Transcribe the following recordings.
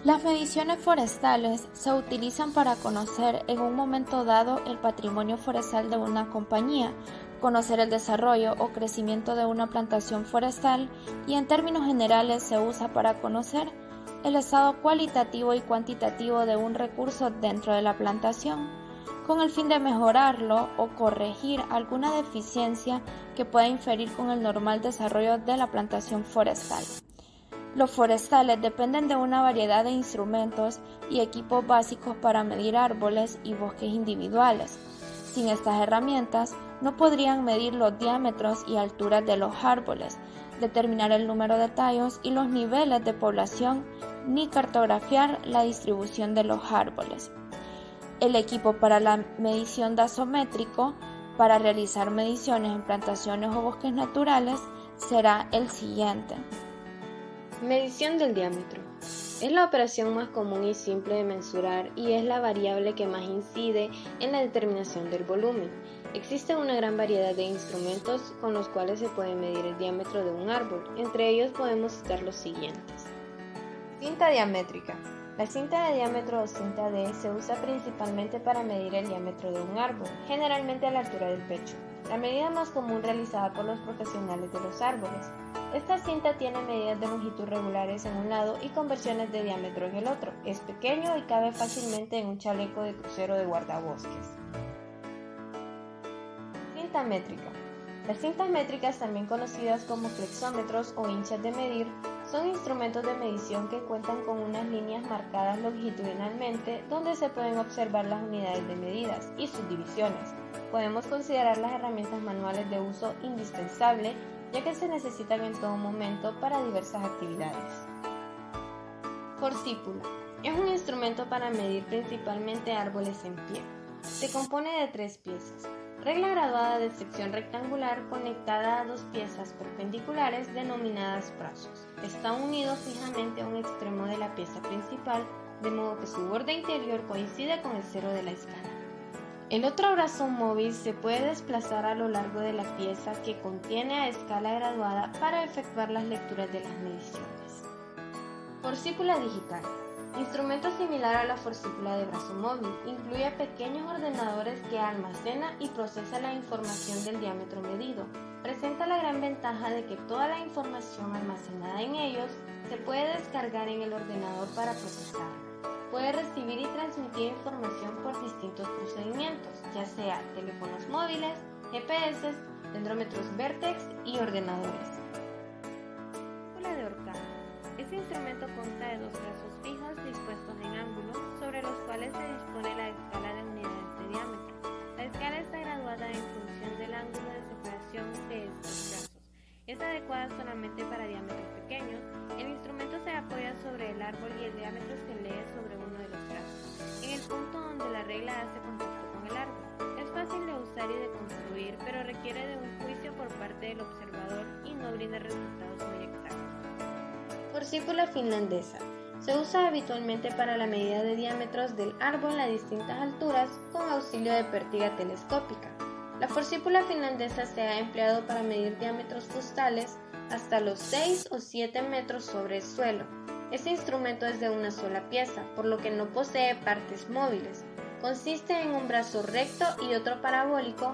Las mediciones forestales se utilizan para conocer en un momento dado el patrimonio forestal de una compañía, conocer el desarrollo o crecimiento de una plantación forestal y en términos generales se usa para conocer el estado cualitativo y cuantitativo de un recurso dentro de la plantación, con el fin de mejorarlo o corregir alguna deficiencia que pueda inferir con el normal desarrollo de la plantación forestal. Los forestales dependen de una variedad de instrumentos y equipos básicos para medir árboles y bosques individuales. Sin estas herramientas, no podrían medir los diámetros y alturas de los árboles, determinar el número de tallos y los niveles de población, ni cartografiar la distribución de los árboles. El equipo para la medición dasométrico para realizar mediciones en plantaciones o bosques naturales será el siguiente. Medición del diámetro. Es la operación más común y simple de mensurar y es la variable que más incide en la determinación del volumen. Existe una gran variedad de instrumentos con los cuales se puede medir el diámetro de un árbol. Entre ellos podemos citar los siguientes. Cinta diamétrica. La cinta de diámetro o cinta D se usa principalmente para medir el diámetro de un árbol, generalmente a la altura del pecho, la medida más común realizada por los profesionales de los árboles. Esta cinta tiene medidas de longitud regulares en un lado y conversiones de diámetro en el otro. Es pequeño y cabe fácilmente en un chaleco de crucero de guardabosques. Cinta métrica. Las cintas métricas, también conocidas como flexómetros o hinchas de medir, son instrumentos de medición que cuentan con unas líneas marcadas longitudinalmente donde se pueden observar las unidades de medidas y sus divisiones. Podemos considerar las herramientas manuales de uso indispensable, ya que se necesitan en todo momento para diversas actividades. Forcípula. Es un instrumento para medir principalmente árboles en pie. Se compone de 3 piezas. Regla graduada de sección rectangular conectada a 2 piezas perpendiculares denominadas brazos. Está unido fijamente a un extremo de la pieza principal, de modo que su borde interior coincide con el cero de la escala. El otro brazo móvil se puede desplazar a lo largo de la pieza que contiene a escala graduada para efectuar las lecturas de las mediciones. Forcípula digital. Instrumento similar a la forcípula de brazo móvil, incluye pequeños ordenadores que almacena y procesa la información del diámetro medido. Presenta la gran ventaja de que toda la información almacenada en ellos se puede descargar en el ordenador para procesarla. Puede recibir y transmitir información por distintos procedimientos, ya sea teléfonos móviles, GPS, dendrómetros Vertex y ordenadores. Forcípula de ahorcado. Este instrumento consta de 2 brazos fijos dispuestos en ángulo, sobre los cuales se dispone la escala de unidades de diámetro. La escala está graduada en función del ángulo de separación de estos brazos. Es adecuada solamente para diámetros pequeños. El instrumento se apoya sobre el árbol y el diámetro se lee sobre uno de los brazos, en el punto donde la regla hace contacto con el árbol. Es fácil de usar y de construir, pero requiere de un juicio por parte del observador y no brinda resultados muy exactos. Forcípula finlandesa. Se usa habitualmente para la medida de diámetros del árbol a distintas alturas con auxilio de pértiga telescópica. La forcípula finlandesa se ha empleado para medir diámetros fustales hasta los 6 o 7 metros sobre el suelo. Este instrumento es de una sola pieza, por lo que no posee partes móviles. Consiste en un brazo recto y otro parabólico,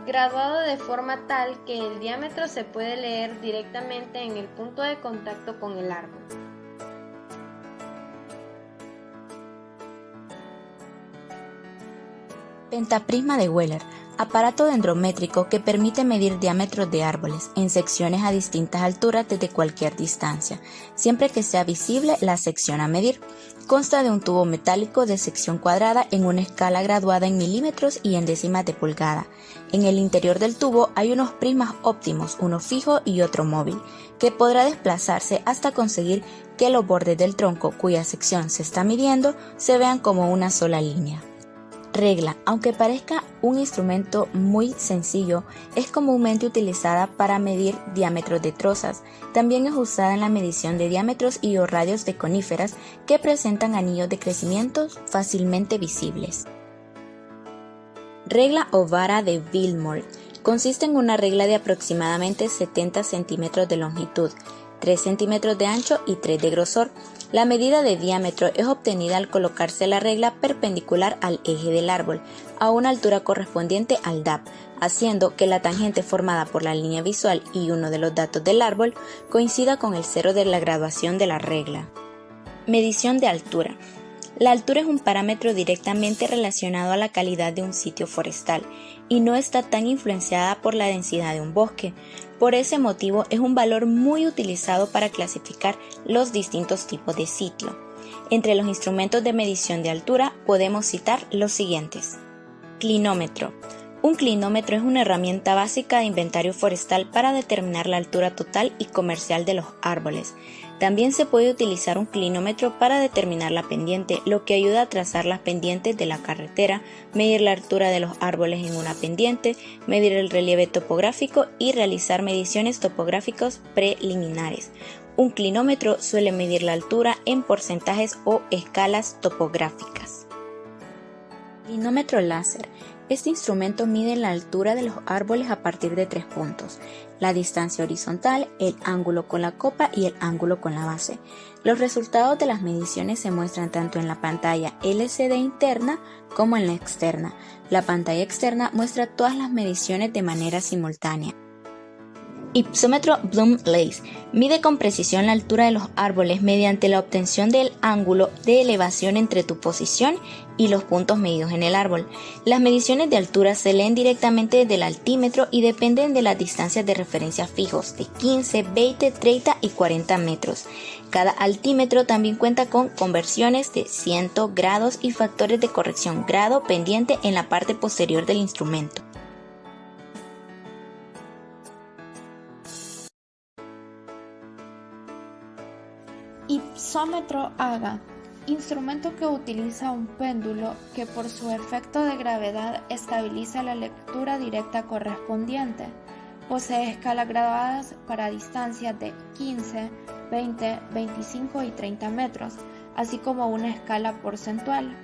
graduado de forma tal que el diámetro se puede leer directamente en el punto de contacto con el árbol. Pentaprisma de Wheeler, aparato dendrométrico que permite medir diámetros de árboles en secciones a distintas alturas desde cualquier distancia, siempre que sea visible la sección a medir. Consta de un tubo metálico de sección cuadrada en una escala graduada en milímetros y en décimas de pulgada. En el interior del tubo hay unos prismas óptimos, uno fijo y otro móvil, que podrá desplazarse hasta conseguir que los bordes del tronco cuya sección se está midiendo se vean como una sola línea. Regla, aunque parezca un instrumento muy sencillo, es comúnmente utilizada para medir diámetros de trozas. También es usada en la medición de diámetros y o radios de coníferas que presentan anillos de crecimiento fácilmente visibles. Regla o vara de Vilmort. Consiste en una regla de aproximadamente 70 centímetros de longitud, 3 centímetros de ancho y 3 de grosor. La medida de diámetro es obtenida al colocarse la regla perpendicular al eje del árbol, a una altura correspondiente al DAP, haciendo que la tangente formada por la línea visual y uno de los datos del árbol coincida con el cero de la graduación de la regla. Medición de altura. La altura es un parámetro directamente relacionado a la calidad de un sitio forestal y no está tan influenciada por la densidad de un bosque. Por ese motivo es un valor muy utilizado para clasificar los distintos tipos de sitio. Entre los instrumentos de medición de altura podemos citar los siguientes. Clinómetro. Un clinómetro es una herramienta básica de inventario forestal para determinar la altura total y comercial de los árboles. También se puede utilizar un clinómetro para determinar la pendiente, lo que ayuda a trazar las pendientes de la carretera, medir la altura de los árboles en una pendiente, medir el relieve topográfico y realizar mediciones topográficas preliminares. Un clinómetro suele medir la altura en porcentajes o escalas topográficas. Clinómetro láser. Este instrumento mide la altura de los árboles a partir de 3 puntos: la distancia horizontal, el ángulo con la copa y el ángulo con la base. Los resultados de las mediciones se muestran tanto en la pantalla LCD interna como en la externa. La pantalla externa muestra todas las mediciones de manera simultánea. Ipsómetro Bloom-Leys mide con precisión la altura de los árboles mediante la obtención del ángulo de elevación entre tu posición y los puntos medidos en el árbol. Las mediciones de altura se leen directamente desde el altímetro y dependen de las distancias de referencia fijos de 15, 20, 30 y 40 metros. Cada altímetro también cuenta con conversiones de 100 grados y factores de corrección grado pendiente en la parte posterior del instrumento. Ipsómetro AGA. Instrumento que utiliza un péndulo que por su efecto de gravedad estabiliza la lectura directa correspondiente. Posee escalas graduadas para distancias de 15, 20, 25 y 30 metros, así como una escala porcentual,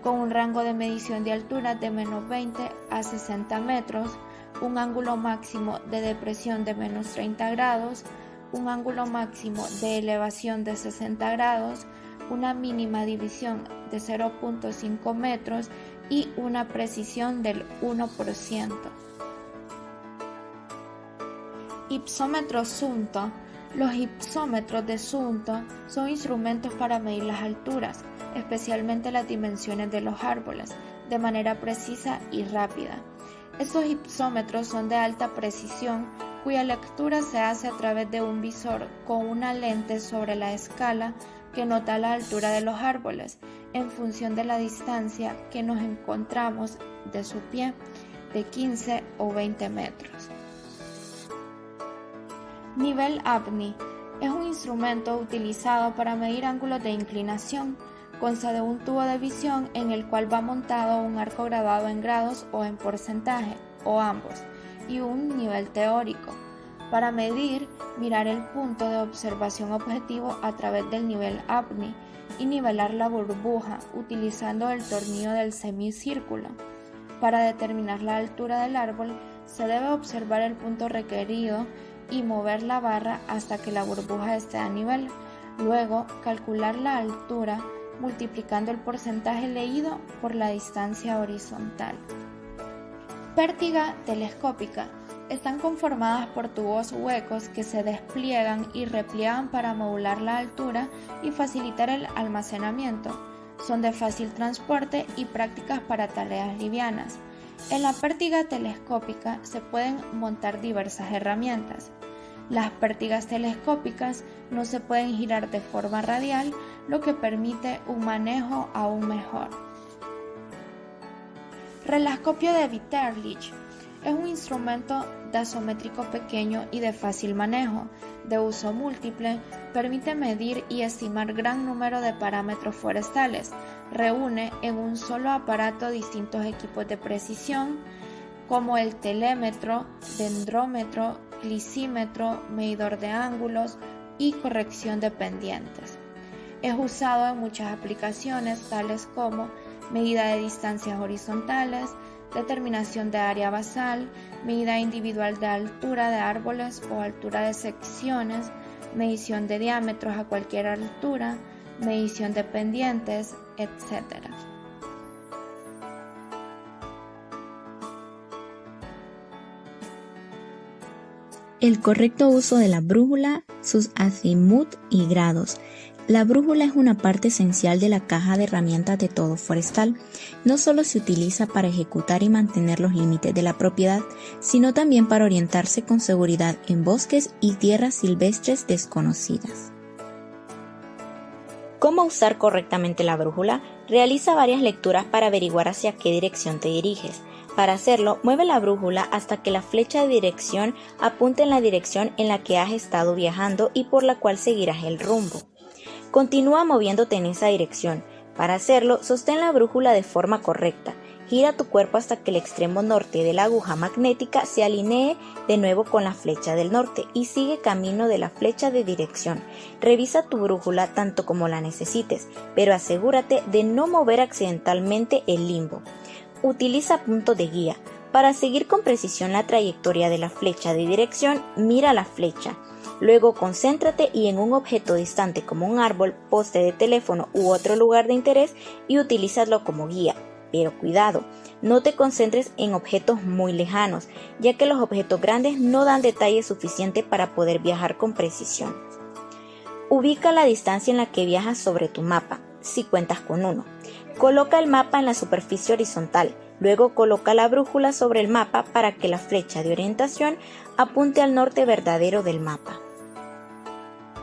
con un rango de medición de altura de menos 20 a 60 metros, un ángulo máximo de depresión de menos 30 grados, un ángulo máximo de elevación de 60 grados, una mínima división de 0.5 metros y una precisión del 1%. Ipsómetro Zunto. Los ipsómetros de Zunto son instrumentos para medir las alturas, especialmente las dimensiones de los árboles, de manera precisa y rápida. Estos ipsómetros son de alta precisión, cuya lectura se hace a través de un visor con una lente sobre la escala que nota la altura de los árboles en función de la distancia que nos encontramos de su pie, de 15 o 20 metros. Nivel APNI es un instrumento utilizado para medir ángulos de inclinación. Consta de un tubo de visión en el cual va montado un arco graduado en grados o en porcentaje, o ambos, y un nivel teórico. Para medir, mirar el punto de observación objetivo a través del nivel APNI y nivelar la burbuja utilizando el tornillo del semicírculo. Para determinar la altura del árbol, se debe observar el punto requerido y mover la barra hasta que la burbuja esté a nivel. Luego, calcular la altura multiplicando el porcentaje leído por la distancia horizontal. Pértiga telescópica. Están conformadas por tubos huecos que se despliegan y repliegan para modular la altura y facilitar el almacenamiento. Son de fácil transporte y prácticas para tareas livianas. En la pértiga telescópica se pueden montar diversas herramientas. Las pértigas telescópicas no se pueden girar de forma radial, lo que permite un manejo aún mejor. Relescopio de Witterlich. Es un instrumento dasométrico pequeño y de fácil manejo, de uso múltiple, permite medir y estimar gran número de parámetros forestales, reúne en un solo aparato distintos equipos de precisión, como el telémetro, dendrómetro, clisímetro, medidor de ángulos y corrección de pendientes. Es usado en muchas aplicaciones tales como medida de distancias horizontales, determinación de área basal, medida individual de altura de árboles o altura de secciones, medición de diámetros a cualquier altura, medición de pendientes, etc. El correcto uso de la brújula, sus azimut y grados. La brújula es una parte esencial de la caja de herramientas de todo forestal. No solo se utiliza para ejecutar y mantener los límites de la propiedad, sino también para orientarse con seguridad en bosques y tierras silvestres desconocidas. ¿Cómo usar correctamente la brújula? Realiza varias lecturas para averiguar hacia qué dirección te diriges. Para hacerlo, mueve la brújula hasta que la flecha de dirección apunte en la dirección en la que has estado viajando y por la cual seguirás el rumbo. Continúa moviéndote en esa dirección. Para hacerlo, sostén la brújula de forma correcta. Gira tu cuerpo hasta que el extremo norte de la aguja magnética se alinee de nuevo con la flecha del norte y sigue camino de la flecha de dirección. Revisa tu brújula tanto como la necesites, pero asegúrate de no mover accidentalmente el limbo. Utiliza puntos de guía. Para seguir con precisión la trayectoria de la flecha de dirección, mira la flecha. Luego concéntrate y en un objeto distante como un árbol, poste de teléfono u otro lugar de interés y utilízalo como guía. Pero cuidado, no te concentres en objetos muy lejanos, ya que los objetos grandes no dan detalle suficiente para poder viajar con precisión. Ubica la distancia en la que viajas sobre tu mapa, si cuentas con uno. Coloca el mapa en la superficie horizontal, luego coloca la brújula sobre el mapa para que la flecha de orientación apunte al norte verdadero del mapa.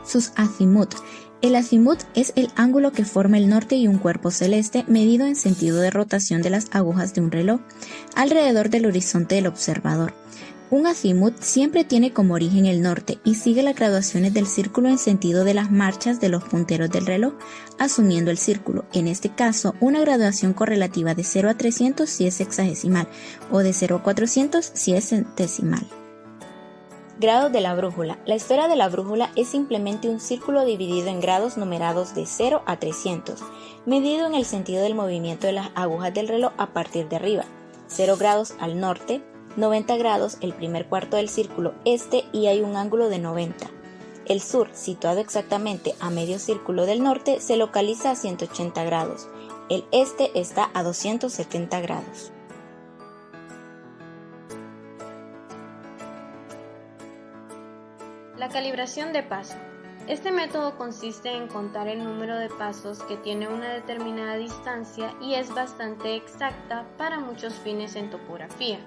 Sus azimut. El azimut es el ángulo que forma el norte y un cuerpo celeste medido en sentido de rotación de las agujas de un reloj alrededor del horizonte del observador. Un azimut siempre tiene como origen el norte y sigue las graduaciones del círculo en sentido de las marchas de los punteros del reloj, asumiendo el círculo, en este caso una graduación correlativa de 0 a 300 si es sexagesimal o de 0 a 400 si es centesimal. Grados de la brújula. La esfera de la brújula es simplemente un círculo dividido en grados numerados de 0 a 300, medido en el sentido del movimiento de las agujas del reloj a partir de arriba. 0 grados al norte, 90 grados el primer cuarto del círculo este y hay un ángulo de 90. El sur, situado exactamente a medio círculo del norte, se localiza a 180 grados. El este está a 270 grados. La calibración de paso. Este método consiste en contar el número de pasos que tiene una determinada distancia y es bastante exacta para muchos fines en topografía.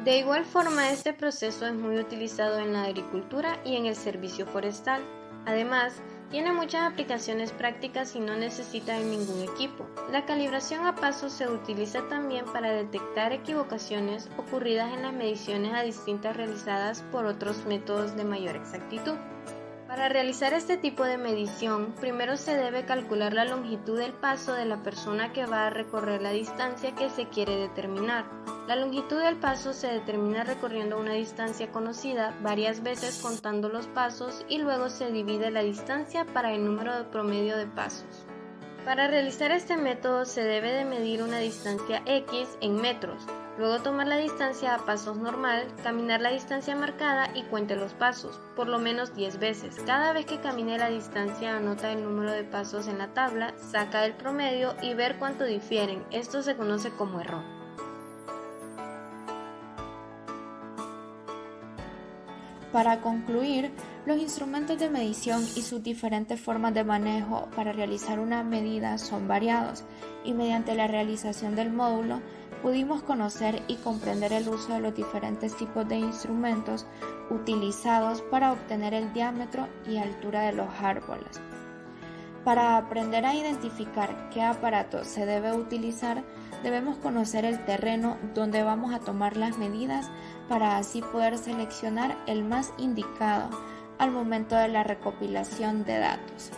De igual forma, este proceso es muy utilizado en la agricultura y en el servicio forestal. Además, tiene muchas aplicaciones prácticas y no necesita de ningún equipo. La calibración a pasos se utiliza también para detectar equivocaciones ocurridas en las mediciones a distintas realizadas por otros métodos de mayor exactitud. Para realizar este tipo de medición, primero se debe calcular la longitud del paso de la persona que va a recorrer la distancia que se quiere determinar. La longitud del paso se determina recorriendo una distancia conocida varias veces contando los pasos y luego se divide la distancia para el número de promedio de pasos. Para realizar este método se debe de medir una distancia X en metros, luego tomar la distancia a pasos normal, caminar la distancia marcada y cuente los pasos, por lo menos 10 veces. Cada vez que camine la distancia anota el número de pasos en la tabla, saca el promedio y ver cuánto difieren. Esto se conoce como error. Para concluir, los instrumentos de medición y sus diferentes formas de manejo para realizar una medida son variados y mediante la realización del módulo pudimos conocer y comprender el uso de los diferentes tipos de instrumentos utilizados para obtener el diámetro y altura de los árboles. Para aprender a identificar qué aparato se debe utilizar, debemos conocer el terreno donde vamos a tomar las medidas para así poder seleccionar el más indicado al momento de la recopilación de datos.